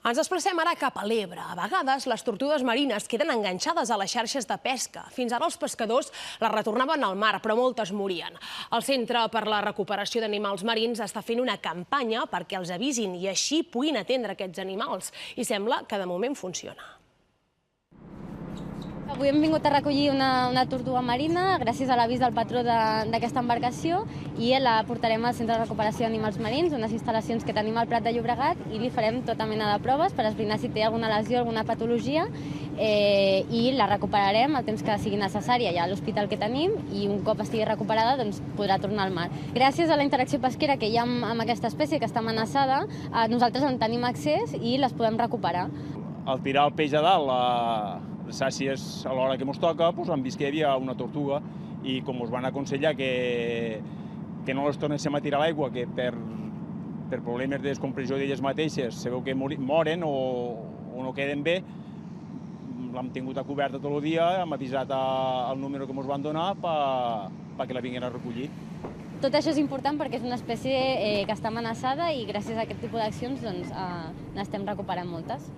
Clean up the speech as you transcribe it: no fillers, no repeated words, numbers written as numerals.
Ens desplacem ara cap a l'Ebre. A vegades, les tortugues marines queden enganxades a les xarxes de pesca. Fins ara els pescadors les retornaven al mar, però moltes morien. El Centre per la Recuperació d'Animals Marins està fent una campanya perquè els avisin i així puguin atendre aquests animals. I sembla que de moment funciona. Avui hem vingut a recollir una tortuga marina gràcies a l'avís del patró d'aquesta embarcació i la portarem al Centre de Recuperació d'Animals Marins, unes instal·lacions que tenim al Prat de Llobregat, i li farem tota mena de proves per esbrinar si té alguna lesió, alguna patologia, i la recuperarem el temps que sigui necessari allà a l'hospital que tenim, i un cop estigui recuperada doncs, podrà tornar al mar. Gràcies a la interacció pesquera que hi ha amb aquesta espècie que està amenaçada, nosaltres en tenim accés i les podem recuperar. Al tirar el peix a dalt, gràcies a l'hora que ens toca, hem vist que hi havia una tortuga i com ens van aconsellar que no les tornéssim a tirar a l'aigua, que per problemes de descompressió d'elles mateixes se veu que moren o no queden bé, l'hem tingut a coberta tot el dia, hem avisat el número que ens van donar perquè la vinguin a recollir. Tot això és important perquè és una espècie que està amenaçada i gràcies a aquest tipus d'accions n'estem recuperant moltes.